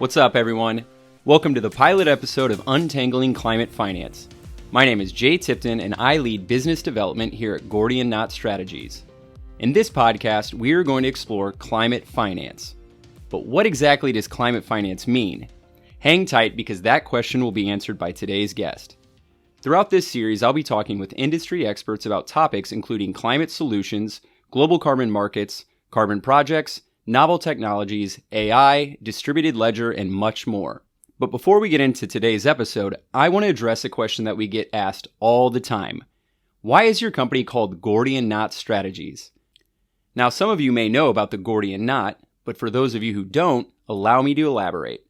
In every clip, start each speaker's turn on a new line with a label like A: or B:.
A: What's up, everyone? Welcome to the pilot episode of Untangling Climate Finance. My name is Jay Tipton, and I lead business development here at Gordian Knot Strategies. In this podcast, we are going to explore climate finance. But what exactly does climate finance mean? Hang tight because that question will be answered by today's guest. Throughout this series, I'll be talking with industry experts about topics including climate solutions, global carbon markets, carbon projects, novel technologies, AI, distributed ledger, and much more. But before we get into today's episode, I want to address a question that we get asked all the time. Why is your company called Gordian Knot Strategies? Now, some of you may know about the Gordian Knot, but for those of you who don't, allow me to elaborate.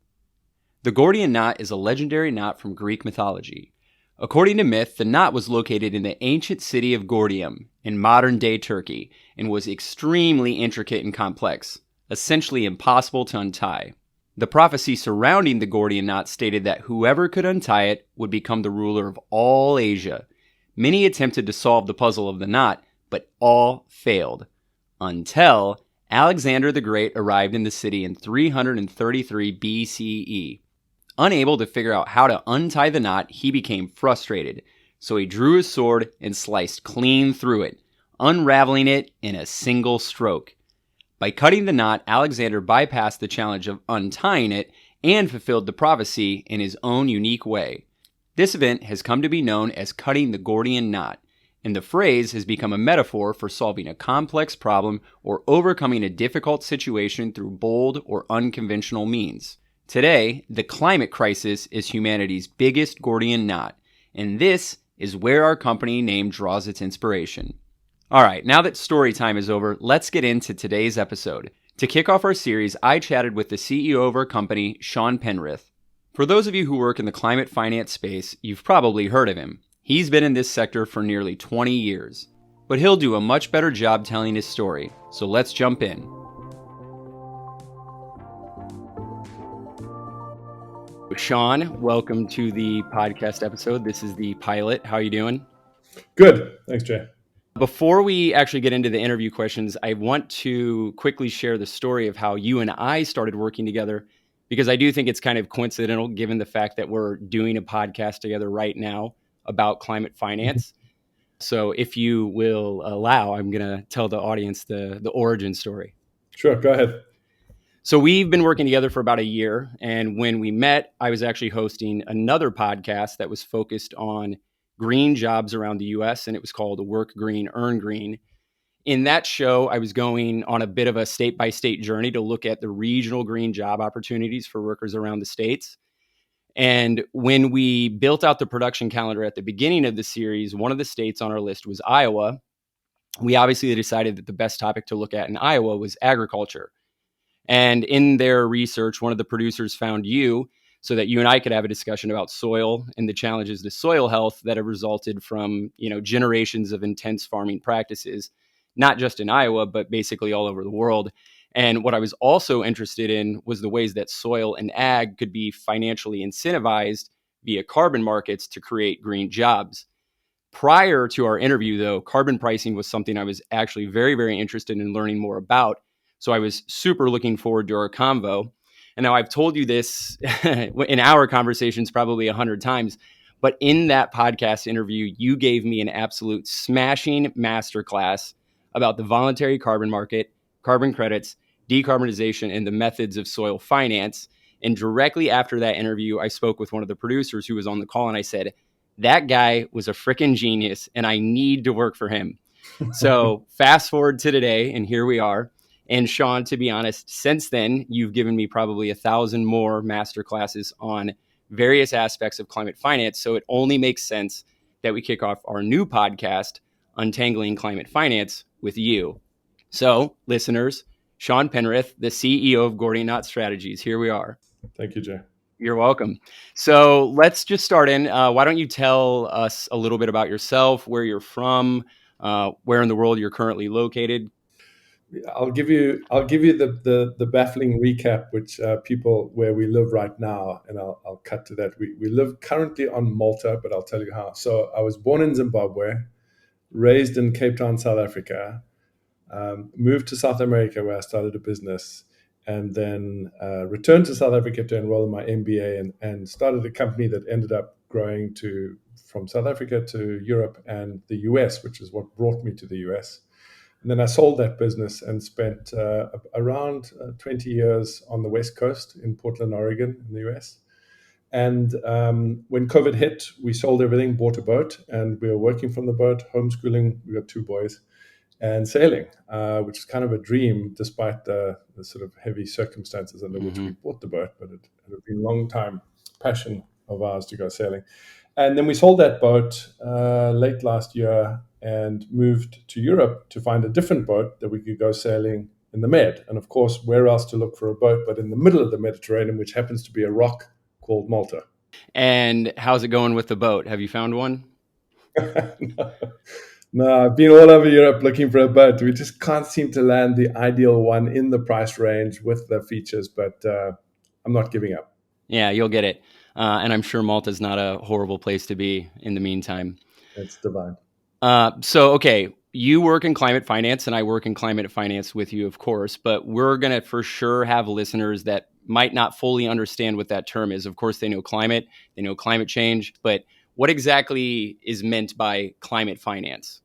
A: The Gordian Knot is a legendary knot from Greek mythology. According to myth, the knot was located in the ancient city of Gordium in modern-day Turkey and was extremely intricate and complex, essentially impossible to untie. The prophecy surrounding the Gordian Knot stated that whoever could untie it would become the ruler of all Asia. Many attempted to solve the puzzle of the knot, but all failed, until Alexander the Great arrived in the city in 333 BCE. Unable to figure out how to untie the knot, he became frustrated, so he drew his sword and sliced clean through it, unraveling it in a single stroke. By cutting the knot, Alexander bypassed the challenge of untying it and fulfilled the prophecy in his own unique way. This event has come to be known as cutting the Gordian Knot, and the phrase has become a metaphor for solving a complex problem or overcoming a difficult situation through bold or unconventional means. Today, the climate crisis is humanity's biggest Gordian knot, and this is where our company name draws its inspiration. All right, now that story time is over, let's get into today's episode. To kick off our series, I chatted with the CEO of our company, Sean Penrith. For those of you who work in the climate finance space, you've probably heard of him. He's been in this sector for nearly 20 years, but he'll do a much better job telling his story, so let's jump in. Sean, welcome to the podcast episode. This is the pilot. How are you doing?
B: Good. Thanks, Jay.
A: Before we actually get into the interview questions, I want to quickly share the story of how you and I started working together, because I do think it's kind of coincidental given the fact that we're doing a podcast together right now about climate finance. So if you will allow, I'm going to tell the audience the origin story.
B: Sure, go ahead.
A: So we've been working together for about a year. And when we met, I was actually hosting another podcast that was focused on green jobs around the US, and it was called Work Green, Earn Green. In that show, I was going on a bit of a state-by-state journey to look at the regional green job opportunities for workers around the states. And when we built out the production calendar at the beginning of the series, one of the states on our list was Iowa. We obviously decided that the best topic to look at in Iowa was agriculture. And in their research, one of the producers found you so that you and I could have a discussion about soil and the challenges to soil health that have resulted from, generations of intense farming practices, not just in Iowa, but basically all over the world. And what I was also interested in was the ways that soil and ag could be financially incentivized via carbon markets to create green jobs. Prior to our interview, though, carbon pricing was something I was actually very, very interested in learning more about. So I was super looking forward to our convo. And now I've told you this in our conversations probably 100 times, but in that podcast interview, you gave me an absolute smashing masterclass about the voluntary carbon market, carbon credits, decarbonization, and the methods of soil finance. And directly after that interview, I spoke with one of the producers who was on the call, and I said, that guy was a freaking genius, and I need to work for him. So fast forward to today, and here we are. And Sean, to be honest, since then, you've given me probably 1,000 more masterclasses on various aspects of climate finance. So it only makes sense that we kick off our new podcast, Untangling Climate Finance, with you. So, listeners, Sean Penrith, the CEO of Gordian Knot Strategies. Here we are.
B: Thank you, Jay.
A: You're welcome. So let's just start in. Why don't you tell us a little bit about yourself, where you're from, where in the world you're currently located?
B: I'll give you the baffling recap, which people where we live right now, and I'll cut to that. We live currently on Malta, but I'll tell you how. So I was born in Zimbabwe, raised in Cape Town, South Africa, moved to South America where I started a business, and then returned to South Africa to enroll in my MBA and started a company that ended up growing from South Africa to Europe and the US, which is what brought me to the US. And then I sold that business and spent around 20 years on the West Coast in Portland, Oregon, in the US. And when COVID hit, we sold everything, bought a boat, and we were working from the boat, homeschooling. We got 2 boys, and sailing, which is kind of a dream, despite the sort of heavy circumstances under which we bought the boat. But it had been a long time passion of ours to go sailing. And then we sold that boat late last year and moved to Europe to find a different boat that we could go sailing in the Med. And of course, where else to look for a boat but in the middle of the Mediterranean, which happens to be a rock called Malta.
A: And how's it going with the boat? Have you found one?
B: No, I've been all over Europe looking for a boat. We just can't seem to land the ideal one in the price range with the features, but I'm not giving up.
A: Yeah, you'll get it. And I'm sure Malta's not a horrible place to be in the meantime.
B: It's divine.
A: Okay, you work in climate finance and I work in climate finance with you, of course, but we're going to for sure have listeners that might not fully understand what that term is. Of course, they know climate change, but what exactly is meant by climate finance?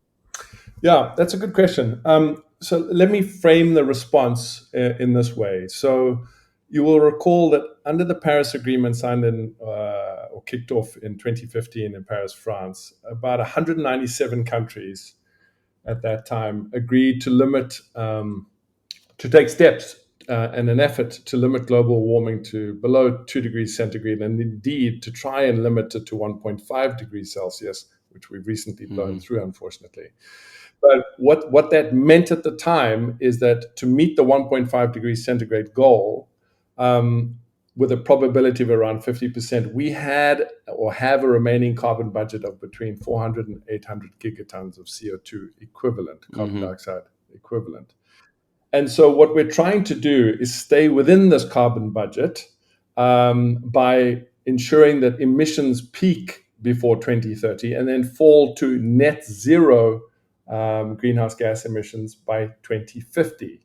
B: Yeah, that's a good question. So let me frame the response in this way. So you will recall that under the Paris Agreement signed or kicked off in 2015 in Paris, France, about 197 countries at that time agreed to limit, to take steps in an effort to limit global warming to below 2 degrees centigrade, and indeed to try and limit it to 1.5 degrees Celsius, which we've recently blown through, unfortunately. But what that meant at the time is that to meet the 1.5 degrees centigrade goal, with a probability of around 50%, we had or have a remaining carbon budget of between 400 and 800 gigatons of CO2 equivalent, carbon dioxide equivalent. And so what we're trying to do is stay within this carbon budget by ensuring that emissions peak before 2030 and then fall to net zero greenhouse gas emissions by 2050.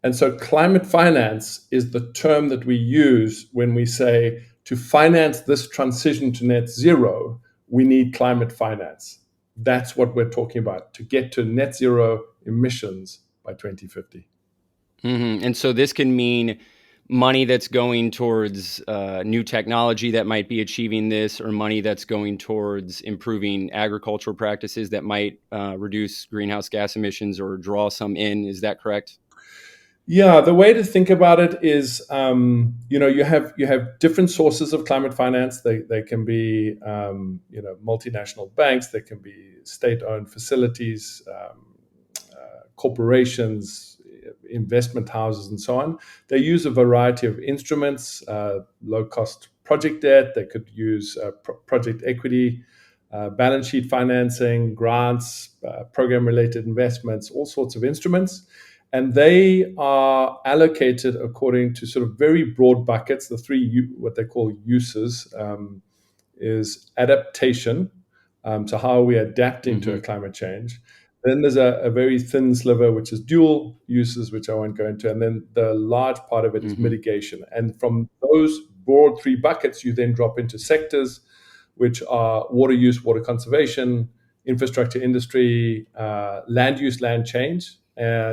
B: And so climate finance is the term that we use when we say to finance this transition to net zero, we need climate finance. That's what we're talking about, to get to net zero emissions by 2050.
A: And so this can mean money that's going towards new technology that might be achieving this, or money that's going towards improving agricultural practices that might reduce greenhouse gas emissions or draw some in. Is that correct?
B: Yeah, the way to think about it is, you have different sources of climate finance. They can be, multinational banks. They can be state-owned facilities, corporations, investment houses, and so on. They use a variety of instruments, low-cost project debt. They could use project equity, balance sheet financing, grants, program-related investments, all sorts of instruments. And they are allocated according to sort of very broad buckets. The three, what they call uses, is adaptation, so how are we adapting to a climate change. Then there's a very thin sliver, which is dual uses, which I won't go into. And then the large part of it is mitigation. And from those broad 3 buckets, you then drop into sectors, which are water use, water conservation, infrastructure, industry, land use, land change,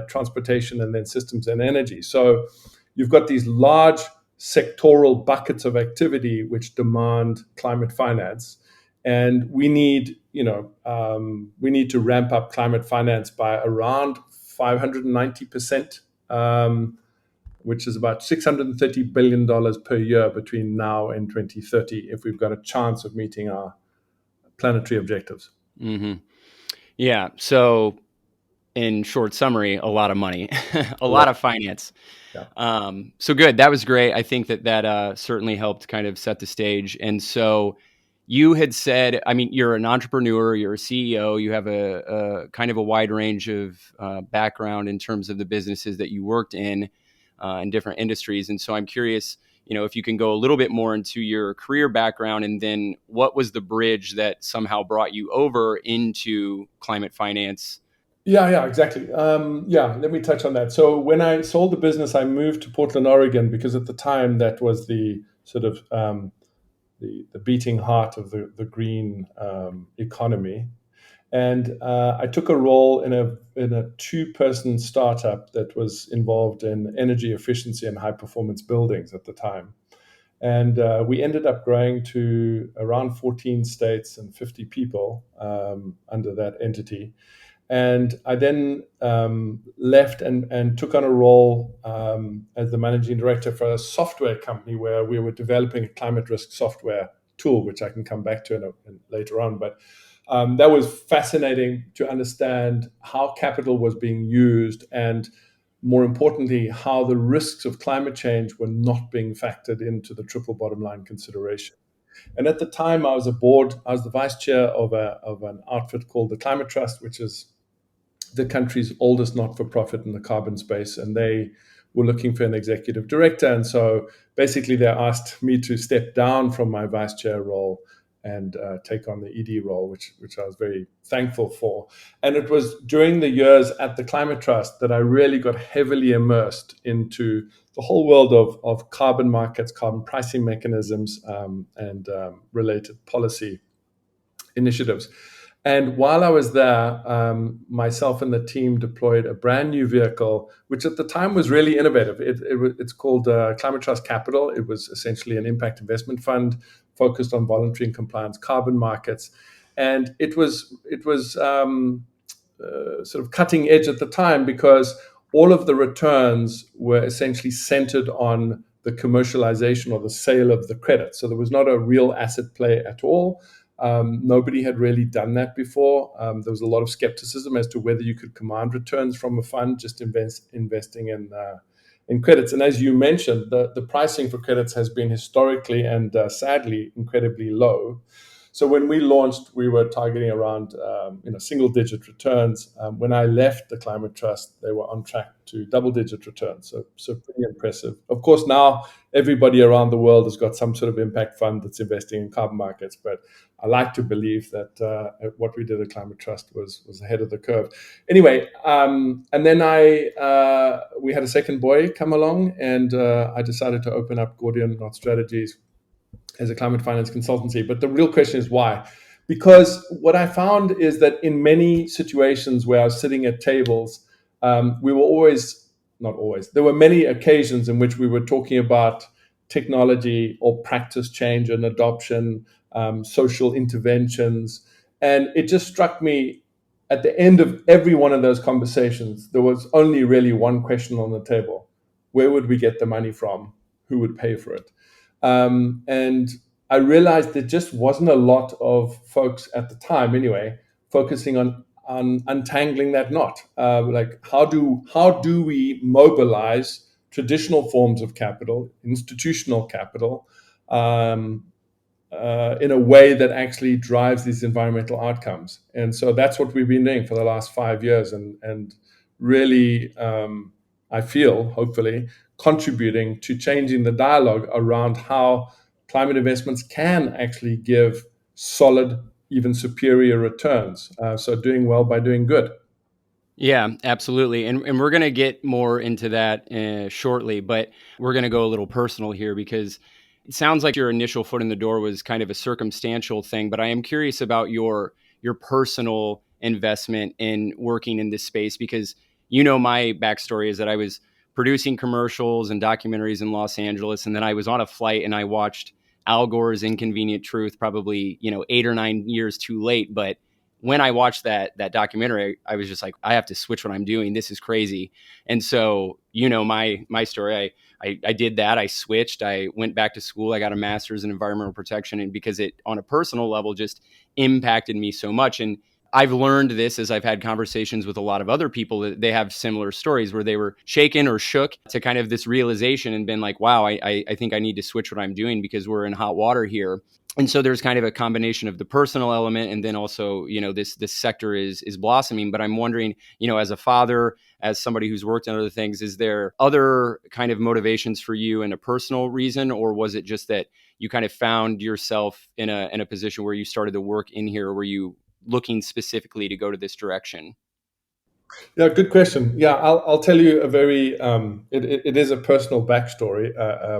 B: transportation, and then systems and energy. So you've got these large sectoral buckets of activity which demand climate finance. And we need to ramp up climate finance by around 590%, which is about $630 billion per year between now and 2030, if we've got a chance of meeting our planetary objectives.
A: Yeah. So in short summary, a lot of money, a lot of finance.
B: Yeah.
A: So good. That was great. I think that certainly helped kind of set the stage. And so you had said, I mean, you're an entrepreneur, you're a CEO, you have a kind of a wide range of background in terms of the businesses that you worked in different industries. And so I'm curious, if you can go a little bit more into your career background, and then what was the bridge that somehow brought you over into climate finance?
B: Yeah, exactly. Let me touch on that. So when I sold the business, I moved to Portland, Oregon, because at the time that was the sort of the beating heart of the green economy. And I took a role in a two-person startup that was involved in energy efficiency and high performance buildings at the time. And we ended up growing to around 14 states and 50 people under that entity. And I then left and took on a role as the managing director for a software company where we were developing a climate risk software tool, which I can come back to later on. But that was fascinating to understand how capital was being used and, more importantly, how the risks of climate change were not being factored into the triple bottom line consideration. And at the time, I was the vice chair of an outfit called the Climate Trust, which is the country's oldest not-for-profit in the carbon space, and they were looking for an executive director. And so basically they asked me to step down from my vice chair role and take on the ED role, which I was very thankful for. And it was during the years at the Climate Trust that I really got heavily immersed into the whole world of carbon markets, carbon pricing mechanisms, and related policy initiatives. And while I was there, myself and the team deployed a brand new vehicle, which at the time was really innovative. It's called Climate Trust Capital. It was essentially an impact investment fund focused on voluntary and compliance carbon markets, and it was sort of cutting edge at the time because all of the returns were essentially centered on the commercialization or the sale of the credit. So there was not a real asset play at all. Nobody had really done that before. There was a lot of skepticism as to whether you could command returns from a fund just investing in credits. And as you mentioned, the pricing for credits has been historically and sadly incredibly low. So when we launched, we were targeting around single-digit returns. When I left the Climate Trust, they were on track to double-digit returns. So pretty impressive. Of course, now everybody around the world has got some sort of impact fund that's investing in carbon markets. But I like to believe that what we did at Climate Trust was ahead of the curve. Anyway, and then we had a second boy come along, and I decided to open up Gordian Knot Strategies as a climate finance consultancy. But the real question is why? Because what I found is that in many situations where I was sitting at tables, we were always, not always, there were many occasions in which we were talking about technology or practice change and adoption, social interventions. And it just struck me at the end of every one of those conversations, there was only really one question on the table. Where would we get the money from? Who would pay for it? And I realized there just wasn't a lot of folks at the time, anyway, focusing on untangling that knot. Like how do we mobilize traditional forms of capital, institutional capital, um, in a way that actually drives these environmental outcomes? And so that's what we've been doing for the last 5 years, and really, I feel, hopefully, contributing to changing the dialogue around how climate investments can actually give solid, even superior returns. So doing well by doing good.
A: Yeah, absolutely. And we're going to get more into that shortly, but we're going to go a little personal here because it sounds like your initial foot in the door was kind of a circumstantial thing, but I am curious about your personal investment in working in this space because my backstory is that I was producing commercials and documentaries in Los Angeles, and then I was on a flight and I watched Al Gore's Inconvenient Truth, probably 8 or 9 years too late, but when I watched that documentary, I was just like, I have to switch what I'm doing. This is crazy. And so, my story, I did that. I switched. I went back to school. I got a master's in environmental protection, and because it, on a personal level, just impacted me so much. And I've learned this as I've had conversations with a lot of other people that they have similar stories where they were shaken or shook to kind of this realization and been like, wow, I think I need to switch what I'm doing because we're in hot water here. And so there's kind of a combination of the personal element and then also, this sector is blossoming. But I'm wondering, as a father, as somebody who's worked on other things, is there other kind of motivations for you in a personal reason, or was it just that you kind of found yourself in a position where you started to work in here? Or were you looking specifically to go to this direction?
B: Yeah, good question. Yeah, I'll tell you a very it is a personal backstory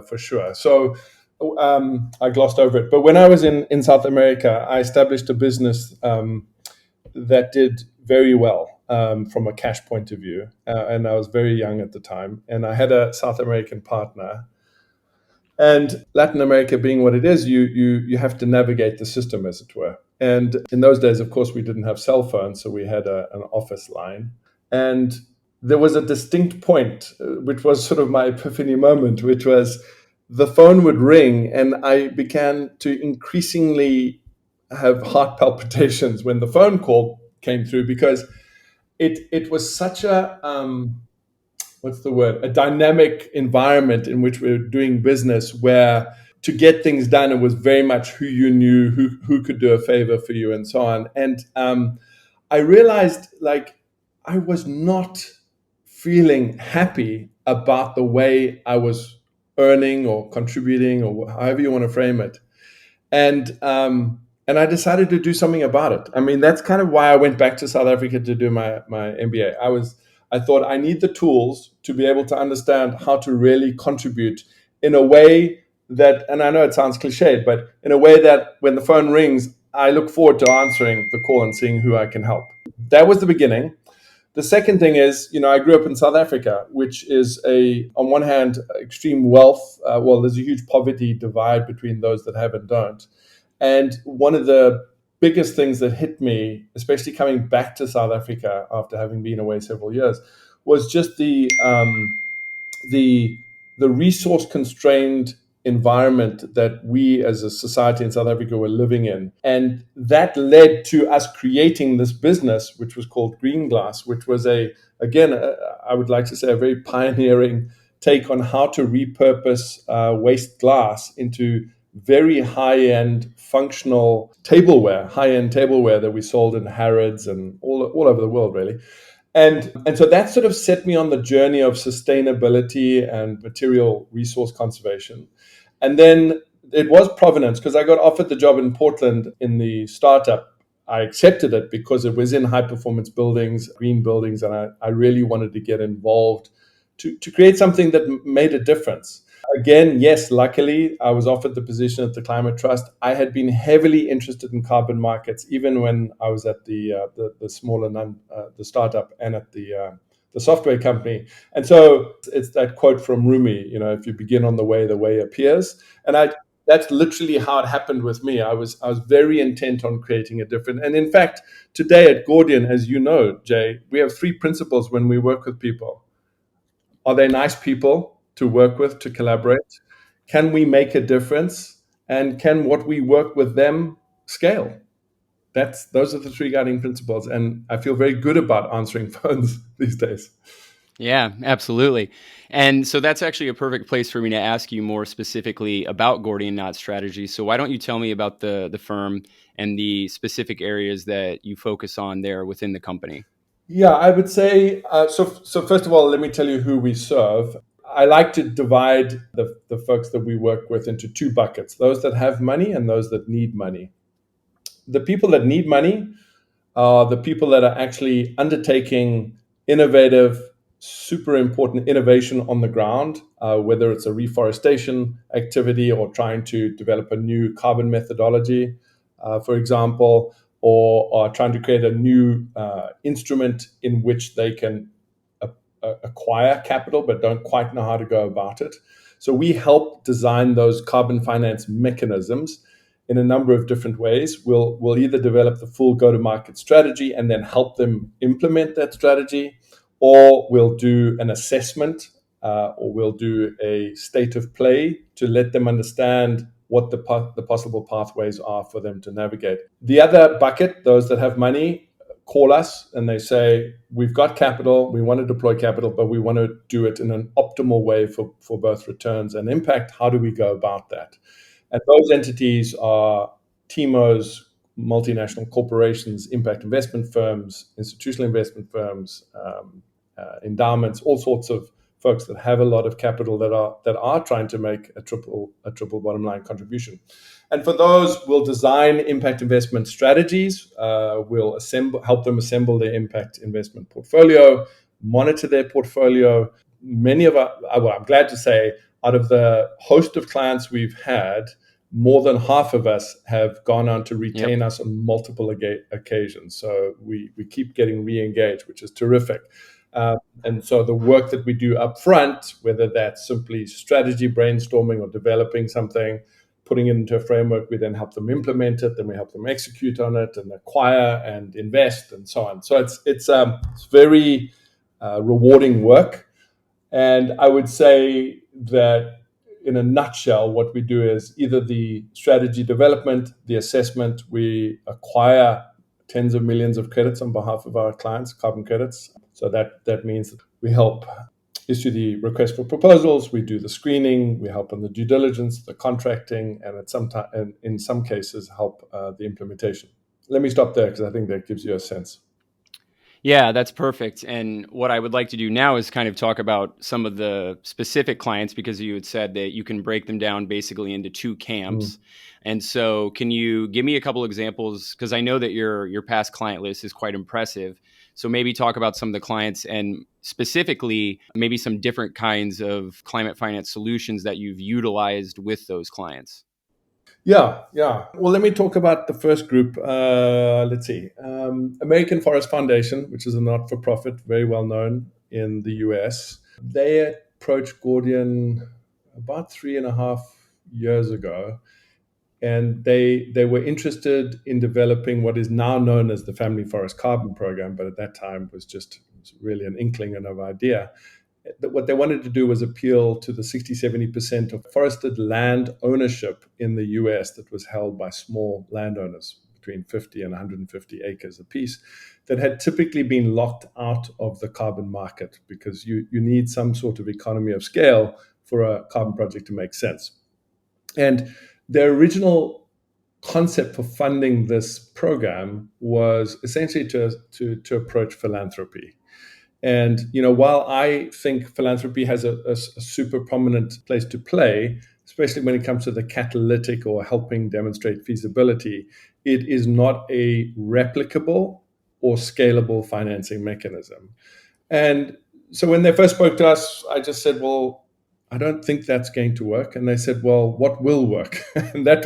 B: for sure. So I glossed over it, but when I was in South America, I established a business that did very well from a cash point of view, and I was very young at the time, and I had a South American partner. And Latin America being what it is, you have to navigate the system, as it were. And in those days, of course, we didn't have cell phones, so we had an office line. And there was a distinct point, which was sort of my epiphany moment, which was the phone would ring, and I began to increasingly have heart palpitations when the phone call came through, because it was such a what's the word, a dynamic environment in which we're doing business, where to get things done, it was very much who you knew, who could do a favor for you, and so on. And I realized, like, I was not feeling happy about the way I was earning or contributing, or however you want to frame it. And I decided to do something about it. I mean, that's kind of why I went back to South Africa to do my MBA. I thought I need the tools to be able to understand how to really contribute in a way that, and I know it sounds cliched, but in a way that when the phone rings, I look forward to answering the call and seeing who I can help. That was the beginning. The second thing is, I grew up in South Africa, which is on one hand, extreme wealth. Well, there's a huge poverty divide between those that have and don't. And one of the biggest things that hit me, especially coming back to South Africa after having been away several years, was just the resource constrained environment that we as a society in South Africa were living in. And that led to us creating this business, which was called Green Glass, which was I would like to say, a very pioneering take on how to repurpose waste glass into very high-end functional high-end tableware that we sold in Harrods and all over the world, really. And so that sort of set me on the journey of sustainability and material resource conservation. And then it was provenance, because I got offered the job in Portland in the startup. I accepted it because it was in high performance buildings, green buildings, and I really wanted to get involved to create something that made a difference. Again, yes, luckily, I was offered the position at the Climate Trust. I had been heavily interested in carbon markets, even when I was at the smaller the startup and at the software company. And so it's that quote from Rumi, if you begin on the way appears. And that's literally how it happened with me. I was very intent on creating a difference. And in fact, today at Gordian, as you know, Jay, we have 3 principles when we work with people. Are they nice people to work with, to collaborate? Can we make a difference? And can what we work with them scale? Those are the 3 guiding principles. And I feel very good about answering phones these days.
A: Yeah, absolutely. And so that's actually a perfect place for me to ask you more specifically about Gordian Knot Strategies. So why don't you tell me about the firm and the specific areas that you focus on there within the company?
B: Yeah, I would say, so first of all, let me tell you who we serve. I like to divide the folks that we work with into 2 buckets, those that have money and those that need money. The people that need money are the people that are actually undertaking innovative, super important innovation on the ground, whether it's a reforestation activity or trying to develop a new carbon methodology, for example, or trying to create a new instrument in which they can acquire capital but don't quite know how to go about it. So we help design those carbon finance mechanisms in a number of different ways. We'll either develop the full go-to-market strategy and then help them implement that strategy, or we'll do an assessment, or we'll do a state of play to let them understand what the possible pathways are for them to navigate. The other bucket, those that have money, call us and they say, we've got capital, we want to deploy capital, but we want to do it in an optimal way for both returns and impact. How do we go about that? And those entities are TMOs, multinational corporations, impact investment firms, institutional investment firms, endowments, all sorts of folks that have a lot of capital that are trying to make a triple bottom line contribution. And for those, we'll design impact investment strategies. We'll help them assemble their impact investment portfolio, monitor their portfolio. Many of I'm glad to say, out of the host of clients we've had, more than half of us have gone on to retain us on multiple occasions. So we keep getting re-engaged, which is terrific. And so the work that we do up front, whether that's simply strategy brainstorming or developing something, putting it into a framework, we then help them implement it, then we help them execute on it and acquire and invest and so on. So it's very rewarding work. And I would say that in a nutshell, what we do is either the strategy development, the assessment, we acquire tens of millions of credits on behalf of our clients, carbon credits. So that means that we help issue the request for proposals, we do the screening, we help on the due diligence, the contracting, and in some cases help the implementation. Let me stop there because I think that gives you a sense.
A: Yeah, that's perfect. And what I would like to do now is kind of talk about some of the specific clients, because you had said that you can break them down basically into two camps. And so can you give me a couple examples? Because I know that your past client list is quite impressive. So maybe talk about some of the clients and specifically maybe some different kinds of climate finance solutions that you've utilized with those clients.
B: Yeah. Well, let me talk about the first group. Let's see. American Forest Foundation, which is a not-for-profit, very well known in the US. They approached Gordian about 3.5 years ago, and they were interested in developing what is now known as the Family Forest Carbon Program, but at that time was really an inkling and of idea. What they wanted to do was appeal to the 60-70% of forested land ownership in the US that was held by small landowners between 50 and 150 acres apiece that had typically been locked out of the carbon market because you need some sort of economy of scale for a carbon project to make sense. And their original concept for funding this program was essentially to approach philanthropy. And while I think philanthropy has a super prominent place to play, especially when it comes to the catalytic or helping demonstrate feasibility, it is not a replicable or scalable financing mechanism. And so when they first spoke to us, I just said, well, I don't think that's going to work. And they said, well, what will work? And that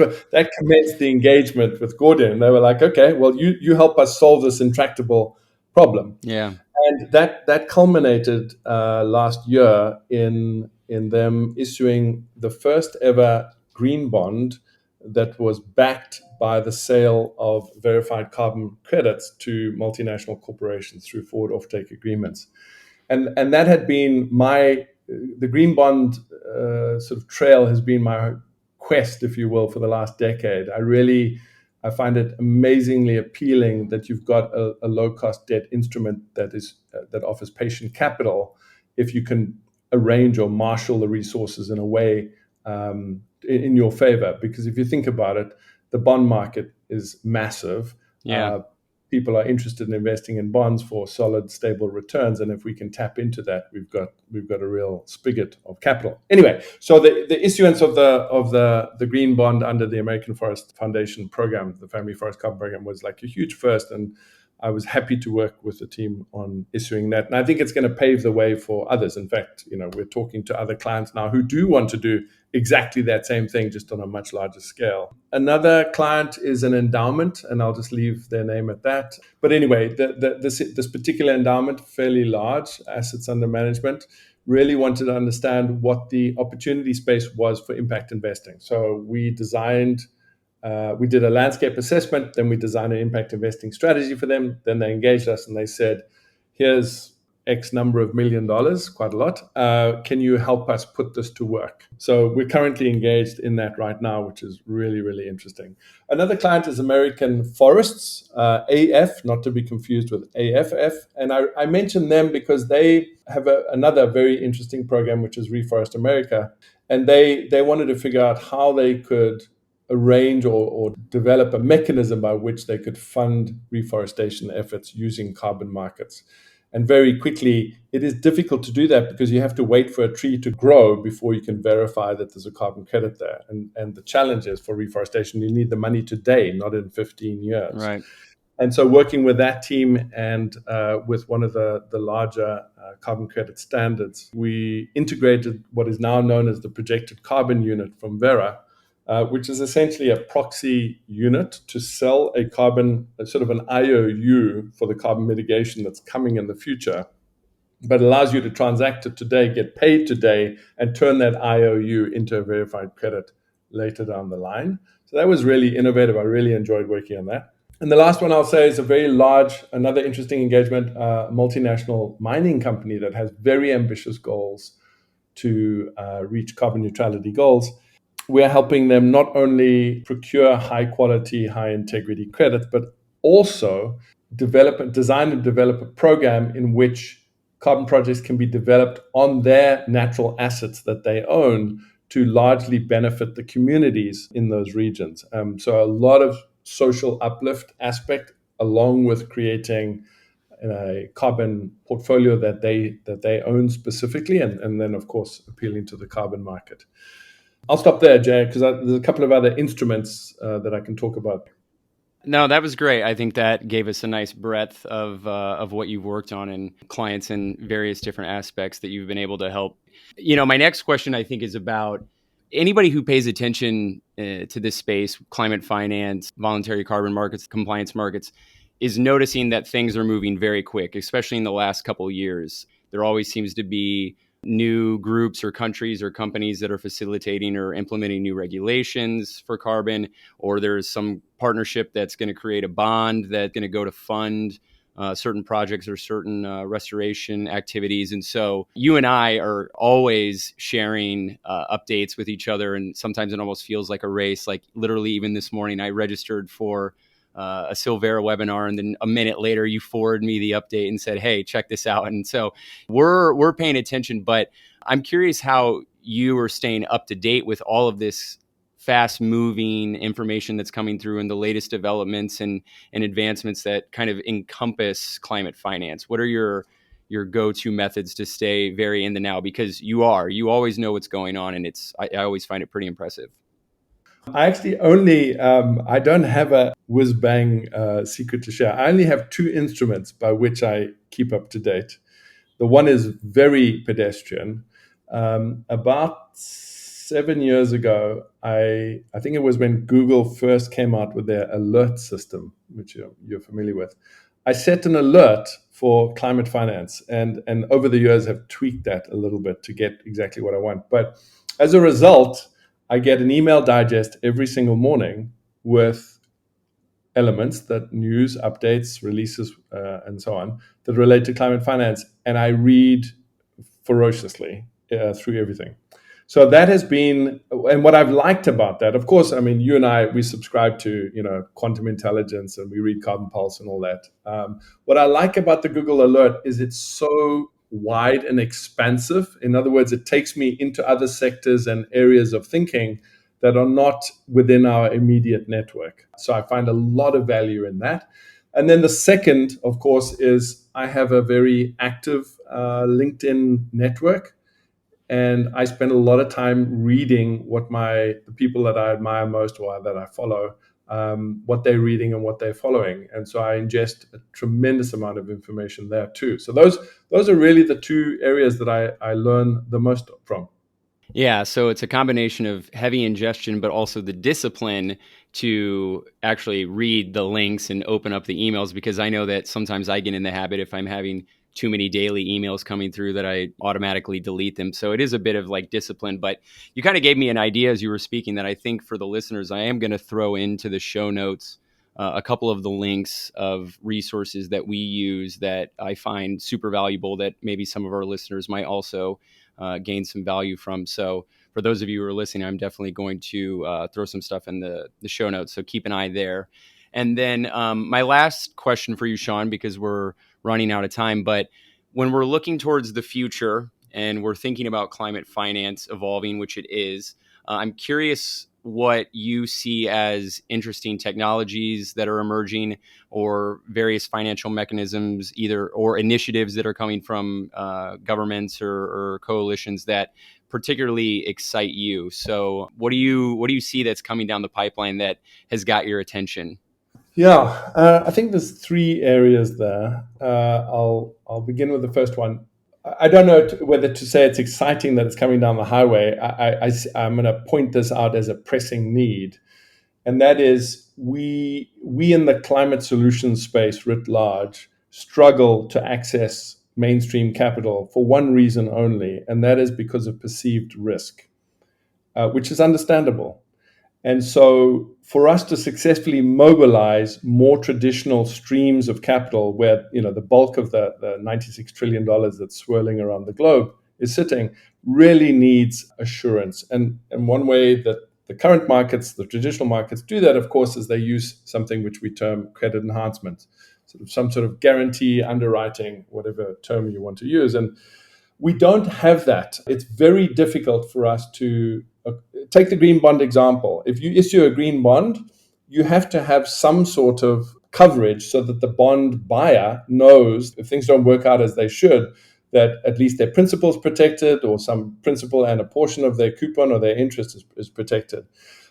B: commenced the engagement with Gordian. And they were like, okay, well, you help us solve this intractable problem.
A: Yeah.
B: And that culminated last year in them issuing the first ever green bond that was backed by the sale of verified carbon credits to multinational corporations through forward offtake agreements. And that had been the green bond sort of trail has been my quest, if you will, for the last decade. I find it amazingly appealing that you've got a low-cost debt instrument that offers patient capital if you can arrange or marshal the resources in a way in your favor. Because if you think about it, the bond market is massive.
A: Yeah.
B: People are interested in investing in bonds for solid, stable returns, and if we can tap into that, we've got a real spigot of capital. Anyway, so the issuance of the green bond under the American Forest Foundation program, the Family Forest Carbon Program, was like a huge first, and I was happy to work with the team on issuing that. And I think it's going to pave the way for others. In fact, we're talking to other clients now who do want to do exactly that same thing, just on a much larger scale. Another client is an endowment, and I'll just leave their name at that. But anyway, this particular endowment, fairly large assets under management, really wanted to understand what the opportunity space was for impact investing. So we did a landscape assessment, then we designed an impact investing strategy for them. Then they engaged us and they said, here's X number of $1 million, quite a lot. Can you help us put this to work? So we're currently engaged in that right now, which is really, really interesting. Another client is American Forests, AF, not to be confused with AFF. And I mention them because they have another very interesting program, which is Reforest America. And they wanted to figure out how they could arrange or develop a mechanism by which they could fund reforestation efforts using carbon markets. And very quickly, it is difficult to do that because you have to wait for a tree to grow before you can verify that there's a carbon credit there. And the challenge is for reforestation, you need the money today, not in 15 years.
A: Right.
B: And so working with that team and with one of the larger carbon credit standards, we integrated what is now known as the projected carbon unit from Verra, which is essentially a proxy unit to sell a sort of an IOU for the carbon mitigation that's coming in the future, but allows you to transact it today, get paid today, and turn that IOU into a verified credit later down the line. So that was really innovative. I really enjoyed working on that. And the last one I'll say is a very large, another interesting engagement, multinational mining company that has very ambitious goals to reach carbon neutrality goals. We're helping them not only procure high quality, high integrity credits, but also design and develop a program in which carbon projects can be developed on their natural assets that they own to largely benefit the communities in those regions. So a lot of social uplift aspect, along with creating a carbon portfolio that they own specifically, and then of course appealing to the carbon market. I'll stop there, Jay, because there's a couple of other instruments that I can talk about.
A: No, that was great. I think that gave us a nice breadth of what you've worked on and clients in various different aspects that you've been able to help. My next question, I think, is about anybody who pays attention to this space, climate finance, voluntary carbon markets, compliance markets, is noticing that things are moving very quick, especially in the last couple of years. There always seems to be new groups or countries or companies that are facilitating or implementing new regulations for carbon, or there's some partnership that's going to create a bond that's going to go to fund certain projects or certain restoration activities. And so you and I are always sharing updates with each other, and sometimes it almost feels like a race. Like literally even this morning, I registered for a Silvera webinar, and then a minute later you forwarded me the update and said, hey, check this out. And so we're paying attention, but I'm curious how you are staying up to date with all of this fast moving information that's coming through and the latest developments and advancements that kind of encompass climate finance. What are your go-to methods to stay very in the now? Because you always know what's going on, and I always find it pretty impressive.
B: I actually I don't have a whiz-bang secret to share. I only have two instruments by which I keep up to date. The one is very pedestrian. About 7 years ago, I think it was when Google first came out with their alert system, which you're familiar with. I set an alert for climate finance, and over the years have tweaked that a little bit to get exactly what I want. But as a result, I get an email digest every single morning with elements, that news, updates, releases, and so on, that relate to climate finance. And I read ferociously through everything. So that has been, and what I've liked about that, of course, I mean, you and I, we subscribe to, quantum intelligence, and we read Carbon Pulse and all that. What I like about the Google Alert is it's so wide and expansive. In other words, it takes me into other sectors and areas of thinking that are not within our immediate network. So I find a lot of value in that. And then the second, of course, is I have a very active LinkedIn network. And I spend a lot of time reading what the people that I admire most or that I follow, what they're reading and what they're following. And so I ingest a tremendous amount of information there too. So those are really the two areas that I learn the most from.
A: Yeah, so it's a combination of heavy ingestion, but also the discipline to actually read the links and open up the emails, because I know that sometimes I get in the habit, if I'm having too many daily emails coming through, that I automatically delete them. So it is a bit of like discipline, but you kind of gave me an idea as you were speaking that I think for the listeners, I am going to throw into the show notes a couple of the links of resources that we use that I find super valuable, that maybe some of our listeners might also gain some value from. So for those of you who are listening, I'm definitely going to throw some stuff in the show notes. So keep an eye there. And then my last question for you, Sean, because we're running out of time, but when we're looking towards the future and we're thinking about climate finance evolving, which it is, I'm curious what you see as interesting technologies that are emerging or various financial mechanisms, either or initiatives that are coming from governments or coalitions that particularly excite you. So what do you see that's coming down the pipeline that has got your attention?
B: Yeah, I think there's three areas there. I'll begin with the first one. I don't know whether to say it's exciting that it's coming down the highway. I'm going to point this out as a pressing need, and that is we in the climate solutions space writ large struggle to access mainstream capital for one reason only, and that is because of perceived risk, which is understandable. And so, for us to successfully mobilize more traditional streams of capital, where the bulk of the $96 trillion that's swirling around the globe is sitting, really needs assurance. And one way that the current markets, the traditional markets, do that, of course, is they use something which we term credit enhancement, some sort of guarantee, underwriting, whatever term you want to use. And we don't have that. It's very difficult for us to take the green bond example. If you issue a green bond, you have to have some sort of coverage so that the bond buyer knows if things don't work out as they should, that at least their principal is protected, or some principal and a portion of their coupon or their interest is protected.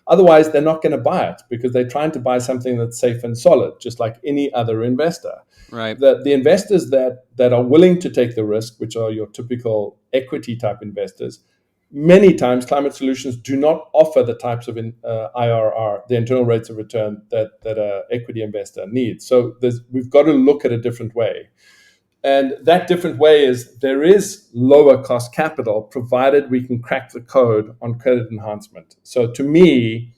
B: Otherwise, they're not going to buy it because they're trying to buy something that's safe and solid, just like any other investor.
A: Right.
B: The investors that are willing to take the risk, which are your typical equity type investors, many times climate solutions do not offer the types of IRR, the internal rates of return that an equity investor needs. So we've got to look at a different way. And that different way is there is lower cost capital, provided we can crack the code on credit enhancement. So to me,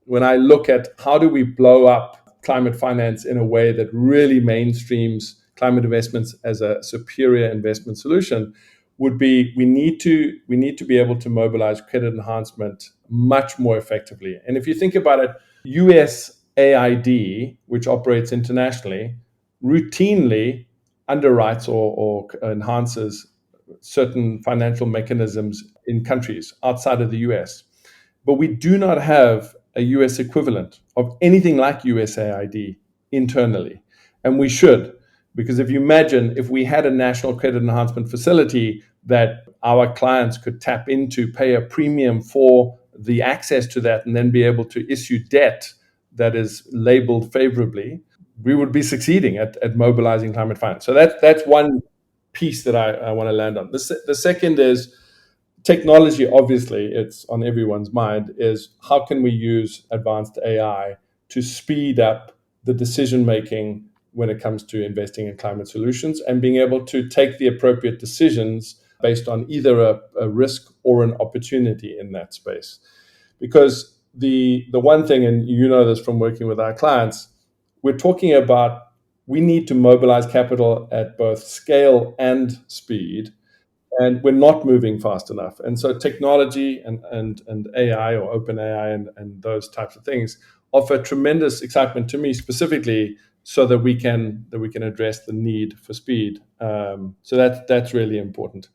B: when I look at how do we blow up climate finance in a way that really mainstreams climate investments as a superior investment solution, would be we need to be able to mobilize credit enhancement much more effectively. And if you think about it, USAID, which operates internationally, routinely underwrites or enhances certain financial mechanisms in countries outside of the US. But we do not have a US equivalent of anything like USAID internally. And we should, because if you imagine if we had a national credit enhancement facility that our clients could tap into, pay a premium for the access to that, and then be able to issue debt that is labeled favorably, we would be succeeding at mobilizing climate finance. So that's one piece that I want to land on. The second is technology. Obviously, it's on everyone's mind, is how can we use advanced AI to speed up the decision making when it comes to investing in climate solutions and being able to take the appropriate decisions based on either a risk or an opportunity in that space. Because the one thing, and you know this from working with our clients, we're talking about we need to mobilize capital at both scale and speed, and we're not moving fast enough. And so technology and AI or open AI and those types of things offer tremendous excitement to me specifically, so that we can address the need for speed. So that's really important.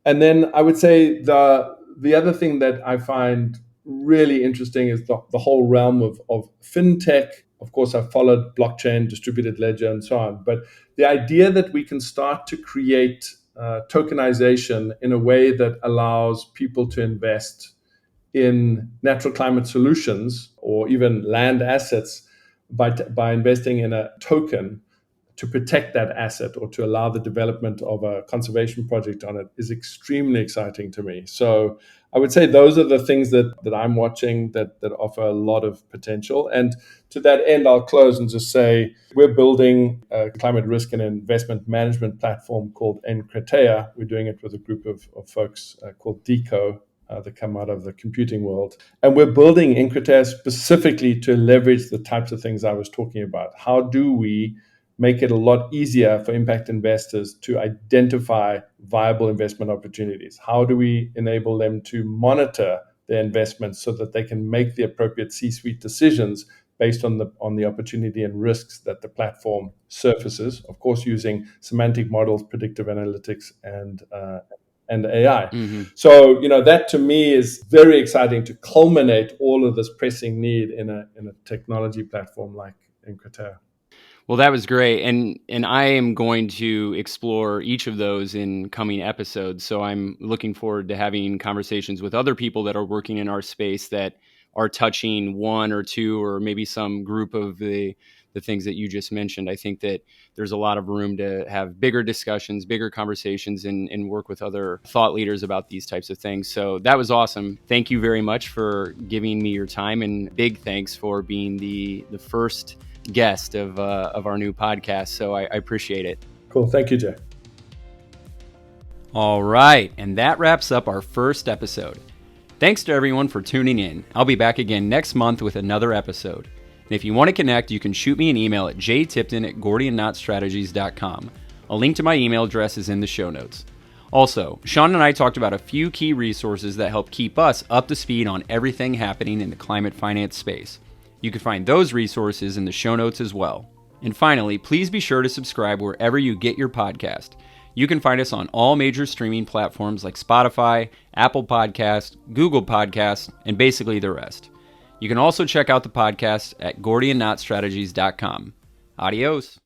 B: And then I would say the other thing that I find really interesting is the whole realm of fintech. Of course, I've followed blockchain, distributed ledger, and so on. But the idea that we can start to create tokenization in a way that allows people to invest in natural climate solutions or even land assets by investing in a token to protect that asset or to allow the development of a conservation project on it is extremely exciting to me. So I would say those are the things that I'm watching that offer a lot of potential. And to that end, I'll close and just say we're building a climate risk and investment management platform called Encretea. We're doing it with a group of folks called Deco, that come out of the computing world. And we're building Encretea specifically to leverage the types of things I was talking about. How do we make it a lot easier for impact investors to identify viable investment opportunities? How do we enable them to monitor their investments so that they can make the appropriate C-suite decisions based on the opportunity and risks that the platform surfaces, of course, using semantic models, predictive analytics, and and AI.
A: Mm-hmm.
B: So, that to me is very exciting to culminate all of this pressing need in a technology platform like Encryptera.
A: Well, that was great. And I am going to explore each of those in coming episodes. So I'm looking forward to having conversations with other people that are working in our space that are touching one or two or maybe some group of the things that you just mentioned. I think that there's a lot of room to have bigger discussions, bigger conversations, and work with other thought leaders about these types of things. So that was awesome. Thank you very much for giving me your time, and big thanks for being the first guest of our new podcast. So I appreciate it.
B: Cool. Thank you, Jay.
A: All right. And that wraps up our first episode. Thanks to everyone for tuning in. I'll be back again next month with another episode. And if you want to connect, you can shoot me an email at jtipton@gordianknotstrategies.com. A link to my email address is in the show notes. Also, Sean and I talked about a few key resources that help keep us up to speed on everything happening in the climate finance space. You can find those resources in the show notes as well. And finally, please be sure to subscribe wherever you get your podcast. You can find us on all major streaming platforms like Spotify, Apple Podcasts, Google Podcasts, and basically the rest. You can also check out the podcast at GordianKnotStrategies.com. Adios.